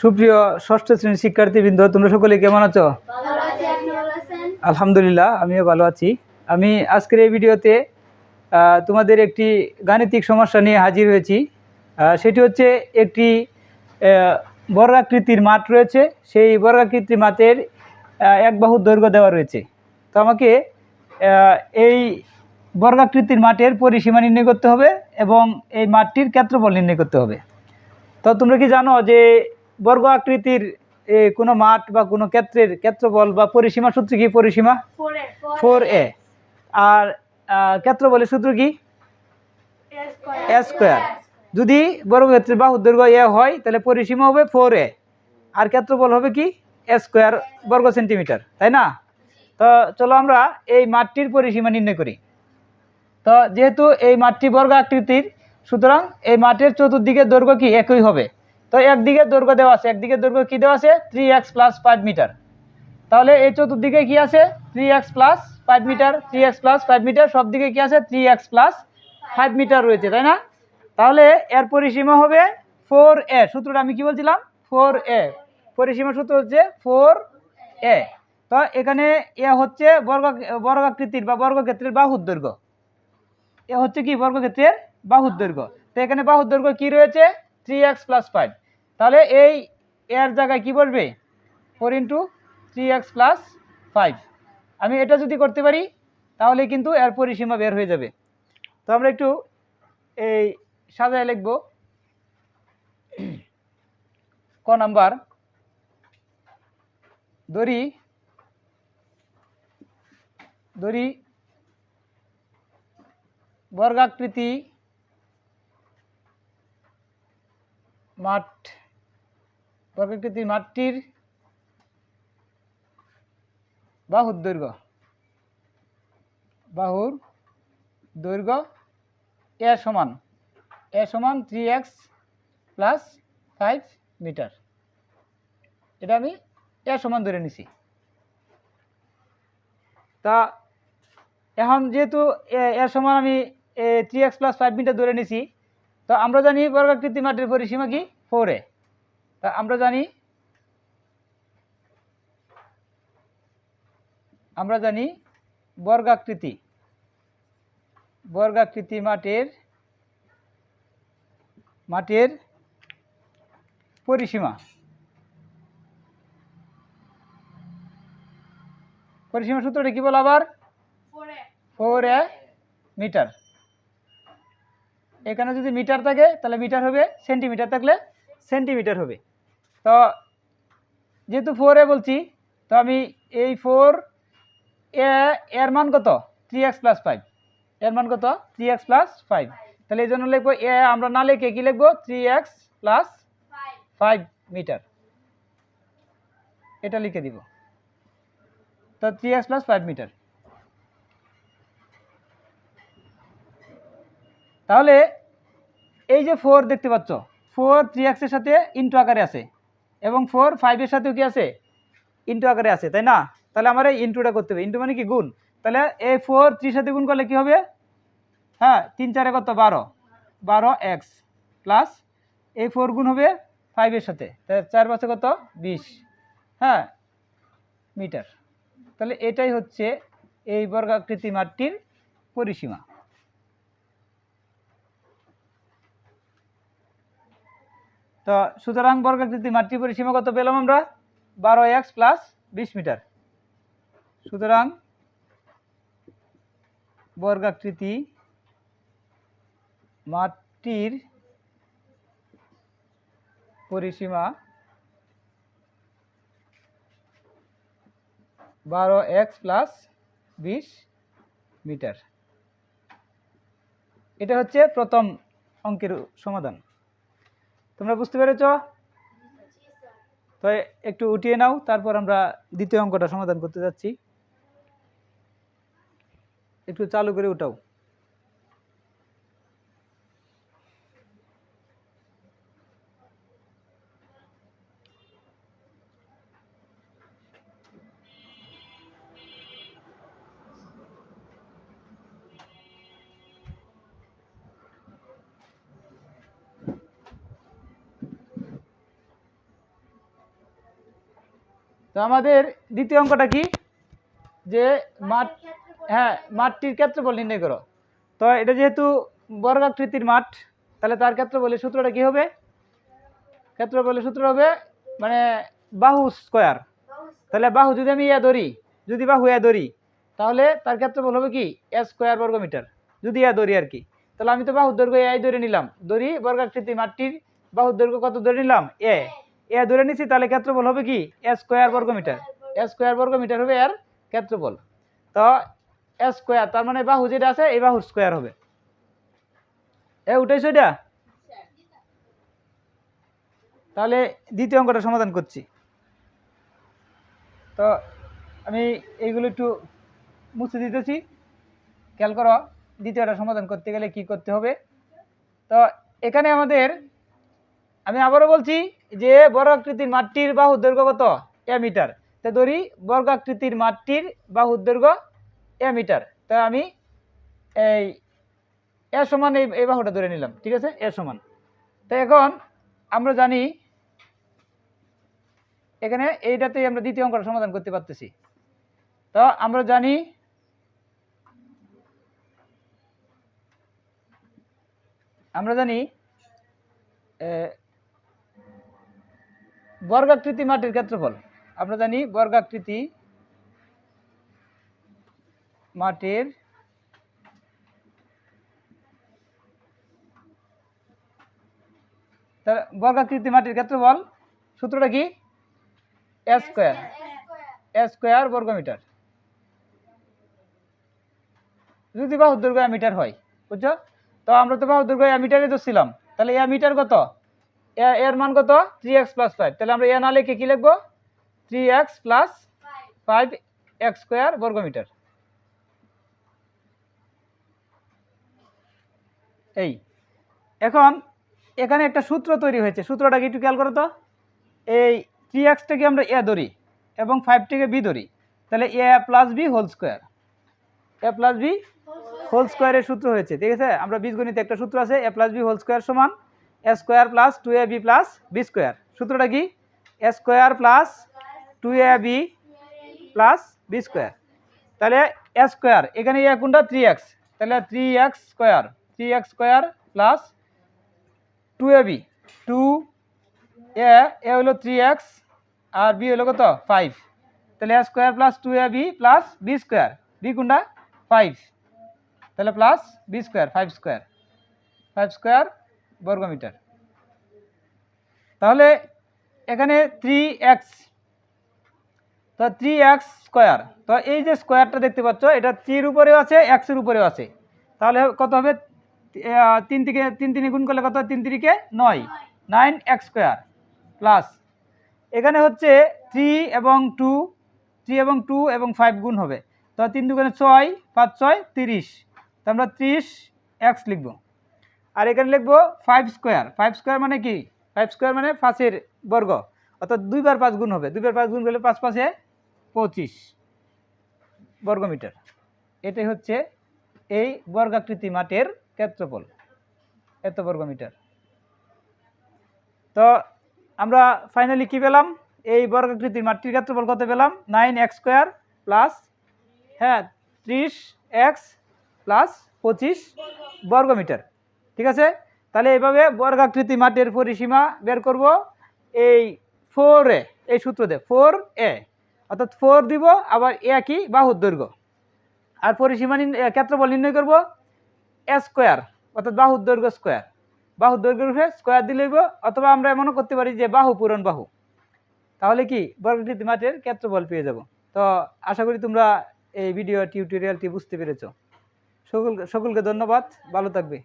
সুপ্রিয় ষষ্ঠ শ্রেণীর শিক্ষার্থীবৃন্দ, তোমরা সকলে কেমন আছো? আলহামদুলিল্লাহ, আমিও ভালো আছি। আমি আজকের এই ভিডিওতে তোমাদের একটি গাণিতিক সমস্যা নিয়ে হাজির হয়েছি। সেটি হচ্ছে একটি বর্গাকৃতির মাঠ রয়েছে। সেই বর্গাকৃতির মাঠের এক বাহু দৈর্ঘ্য দেওয়া রয়েছে। তো আমাকে এই বর্গাকৃতির মাঠের পরিসীমা নির্ণয় করতে হবে এবং এই মাঠটির ক্ষেত্রফল নির্ণয় করতে হবে। তো তোমরা কি জানো যে বর্গ আকৃতির কোনো মাঠ বা কোনো ক্ষেত্রের ক্ষেত্রফল বা পরিসীমা সূত্র কি? পরিসীমা 4a। আর ক্ষেত্রফলের সূত্র কি? a square. যদি বর্গক্ষেত্রের বাহুর দৈর্ঘ্য a হয় তাহলে পরিসীমা হবে 4a আর ক্ষেত্রফল হবে কি? a স্কয়ার বর্গ সেন্টিমিটার, তাই না? তো চলো আমরা এই মাঠটির পরিসীমা নির্ণয় করি। তো যেহেতু এই মাঠটি বর্গ আকৃতির, সুতরাং এই মাঠের চতুর্দিকের দৈর্ঘ্য কি? একই হবে। তো একদিকে দৈর্ঘ্য দেওয়া আছে, একদিকে দৈর্ঘ্য কি দেওয়া আছে? 3x + 5 metre. তাহলে এই চতুর্দিকে কি আছে? 3x + 5 মিটার, 3x + 5 মিটার, সব দিকে কি আছে? 3x + 5 মিটার রয়েছে, তাই না? তাহলে এর পরিসীমা হবে 4a। সূত্রটা আমি কি বলছিলাম? 4a। পরিসীমা সূত্র হচ্ছে 4a। তো এখানে এ হচ্ছে বর্গাকৃতির বা বর্গক্ষেত্রের বাহুর দৈর্ঘ্য। এ হচ্ছে কি? বর্গক্ষেত্রের বাহুর দৈর্ঘ্য। তো এখানে বাহুর দৈর্ঘ্য কি রয়েছে? 3x + 5। তাহলে এই এর জায়গায় কি বসবে? 4 × 3x + 5। আমি এটা যদি করতে পারি তাহলে কিন্তু এর পরিসীমা বের হয়ে যাবে। তো আমরা একটু এই সাজায় লিখব। ক নাম্বার, ধরি বর্গাকৃতির মাঠটির বাহুর দৈর্ঘ্য a সমান 3x + 5 মিটার। এটা আমি a সমান ধরে নিছি। তা এখন যেহেতু এর সমান আমি 3x + 5 মিটার ধরে নিছি, তো আমরা জানি বর্গাকৃতি মাঠের পরিসীমা কি? 4a। তা আমরা জানি বর্গাকৃতি মাঠের পরিসীমা সূত্রটা কি বল আবার? 4a metre. এখানে যদি মিটার থাকে তাহলে মিটার হবে, সেন্টিমিটার থাকলে সেন্টিমিটার হবে। তো যেহেতু 4a বলছি, তো আমি এই 4a এর মান কত? 3x + 5। এর মান কত? 3x + 5। তাহলে এই জন্য লিখবো a, আমরা না লিখে কি লিখবো? 3x + 5 metre. এটা লিখে দিব। তো 3x + 5 মিটার। তাহলে এই যে 4 দেখতে পাচ্ছ, 4 3x এর সাথে ইনটু আকারে আছে এবং 4 5 এর সাথেও কি আছে? ইনটু আকারে আছে, তাই না? তাহলে আমার এই ইনটুটা করতে হবে। ইনটু মানে কি? গুণ। তাহলে এই 4 3 সাথে গুণ করলে কি হবে? হ্যাঁ, 3 4 কত? 12x প্লাস এই 4 গুণ হবে 5 এর সাথে, তাহলে 4 5 কত? 20, হ্যাঁ, মিটার। তাহলে এটাই হচ্ছে এই বর্গাকৃতি মাঠটির পরিসীমা। তো সুতরাং বর্গাকৃতি মাঠটির পরিসীমা কত পেলাম আমরা? 12x + 20 metre. সুতরাং বর্গাকৃতি মাঠটির পরিসীমা 12x + 20 মিটার। এটা হচ্ছে প্রথম অঙ্কের সমাধান। তোমরা বুঝতে পেরেছ? তো একটু উঠিয়ে নাও, তারপর আমরা দ্বিতীয় অঙ্কটা সমাধান করতে যাচ্ছি। একটু চালু করে উঠাও। তো আমাদের দ্বিতীয় অঙ্কটা কি, যে মাঠ, হ্যাঁ মাঠটির ক্ষেত্রফল নির্ণয় করো। তো এটা যেহেতু বর্গাকৃতির মাঠ, তাহলে তার ক্ষেত্রফলের সূত্রটা কি হবে? ক্ষেত্রফলের সূত্র হবে মানে বাহু স্কোয়ার। তাহলে বাহু যদি আমি ধরি, যদি বাহু ধরি, তাহলে তার ক্ষেত্রফল হবে কি স্কোয়ার বর্গমিটার, যদি ধরি আর কি। তাহলে আমি তো বাহুর দৈর্ঘ্য ধরে নিলাম, ধরি বর্গাকৃতি মাঠটির বাহুর দৈর্ঘ্য কত ধরে নিলাম? ধরে নিচ্ছি, তাহলে ক্ষেত্রফল হবে কি স্কোয়ার বর্গমিটার। স্কোয়ার বর্গমিটার হবে এর ক্ষেত্রফল। তো স্কোয়ার তার মানে বাহু যেটা আছে এই বাহুর স্কোয়ার হবে। উঠাইছো এটা? তাহলে দ্বিতীয় অঙ্কটা সমাধান করছি। তো আমি এইগুলো একটু মুছে দিতেছি, খেয়াল করো দ্বিতীয়টা সমাধান করতে গেলে কি করতে হবে। তো এখানে আমাদের, আমি আবারও বলছি যে বর্গাকৃতির মাঠটির বাহুর দৈর্ঘ্য কত? মিটার। তো ধরি বর্গাকৃতির মাঠটির বাহুর দৈর্ঘ্য মিটার। তা আমি এই সমান এই বাহুটা ধরে নিলাম, ঠিক আছে, সমান। তো এখন আমরা জানি এখানে এইটাতেই আমরা দ্বিতীয় অঙ্কটা সমাধান করতে পারতেছি। তো আমরা জানি বর্গাকৃতি মাঠের ক্ষেত্রফল, আমরা জানি বর্গাকৃতি মাঠের বর্গাকৃতি মাঠের ক্ষেত্রফল সূত্রটা কি? স্কোয়ার বর্গমিটার, যদি বাহুর দৈর্ঘ্য মিটার হয়, বুঝছো? তো আমরা তো বাহুর দৈর্ঘ্য মিটারে ধরছিলাম, তাহলে মিটার কত? এর মান কত? 3x + 5। তাহলে আমরা না লিখে কি লিখবো? 3x + 5x স্কোয়ার বর্গমিটার। এই এখন এখানে একটা সূত্র তৈরি হয়েছে, সূত্রটা কি একটু খেয়াল করো তো। এই 3xটাকে আমরা ধরি এবং 5টাকে বি ধরি, তাহলে a + b whole square, a + b whole স্কোয়ারের সূত্র হয়েছে, ঠিক আছে। আমরা বীজগণিতে একটা সূত্র আছে, a + b হোল স্কোয়ার সমান a square + 2ab + b square. সূত্রটা কি? a square + 2ab + b square. তাহলে a স্কোয়ার, এখানে কোনটা? 3x, তাহলে 3x স্কোয়ার + 2ab, 2a হলো 3x আর b হলো কত? 5। তাহলে a square + 2ab + b square, b কোনটা? 5, তাহলে প্লাস b স্কোয়ার, 5 স্কোয়ার বর্গমিটার। তাহলে এখানে 3x, তো 3x স্কোয়ার, তো এই যে স্কোয়ারটা দেখতে পাচ্ছ এটা 3 উপরেও আছে, x এর উপরেও আছে, তাহলে কত হবে? 3 থেকে 3 গুণ করলে কত? 3 3 9, 9x স্কোয়ার প্লাস এখানে হচ্ছে 3 এবং 2 এবং 5 গুণ হবে, তো 3 দুগুণে 6, 5 6 30, তো আমরা 30x লিখব। আর এখানে লিখবো 5 স্কোয়ার মানে কি? 5 স্কোয়ার মানে 5-এর বর্গ, অর্থাৎ 2 বার 5 গুণ হবে, 2 বার 5 গুণ করলে 5 5 25 বর্গমিটার। এটাই হচ্ছে এই বর্গাকৃতি মাঠের ক্ষেত্রফল, এত বর্গমিটার। তো আমরা ফাইনালি কি পেলাম? এই বর্গাকৃতির মাঠটির ক্ষেত্রফল কত পেলাম? 9x স্কোয়ার প্লাস 30x + 25 বর্গমিটার, ঠিক আছে। তাহলে এইভাবে বর্গাকৃতি মাঠের পরিসীমা বের করব এই 4a, এই সূত্র দিয়ে 4a, অর্থাৎ 4 দিব, আবার কি? বাহুর দৈর্ঘ্য। আর পরিসীমা ক্ষেত্রফল নির্ণয় করব স্কোয়ার, অর্থাৎ বাহুর দৈর্ঘ্য স্কোয়ার, বাহুর দৈর্ঘ্যের উপরে স্কোয়ার দিলে হইব, অথবা আমরা এমনও করতে পারি যে বাহু পূরণ বাহু, তাহলে কি বর্গাকৃতি মাঠের ক্ষেত্রফল পেয়ে যাব। তো আশা করি তোমরা এই ভিডিও টিউটোরিয়ালটি বুঝতে পেরেছো। সকলকে ধন্যবাদ, ভালো থাকবে।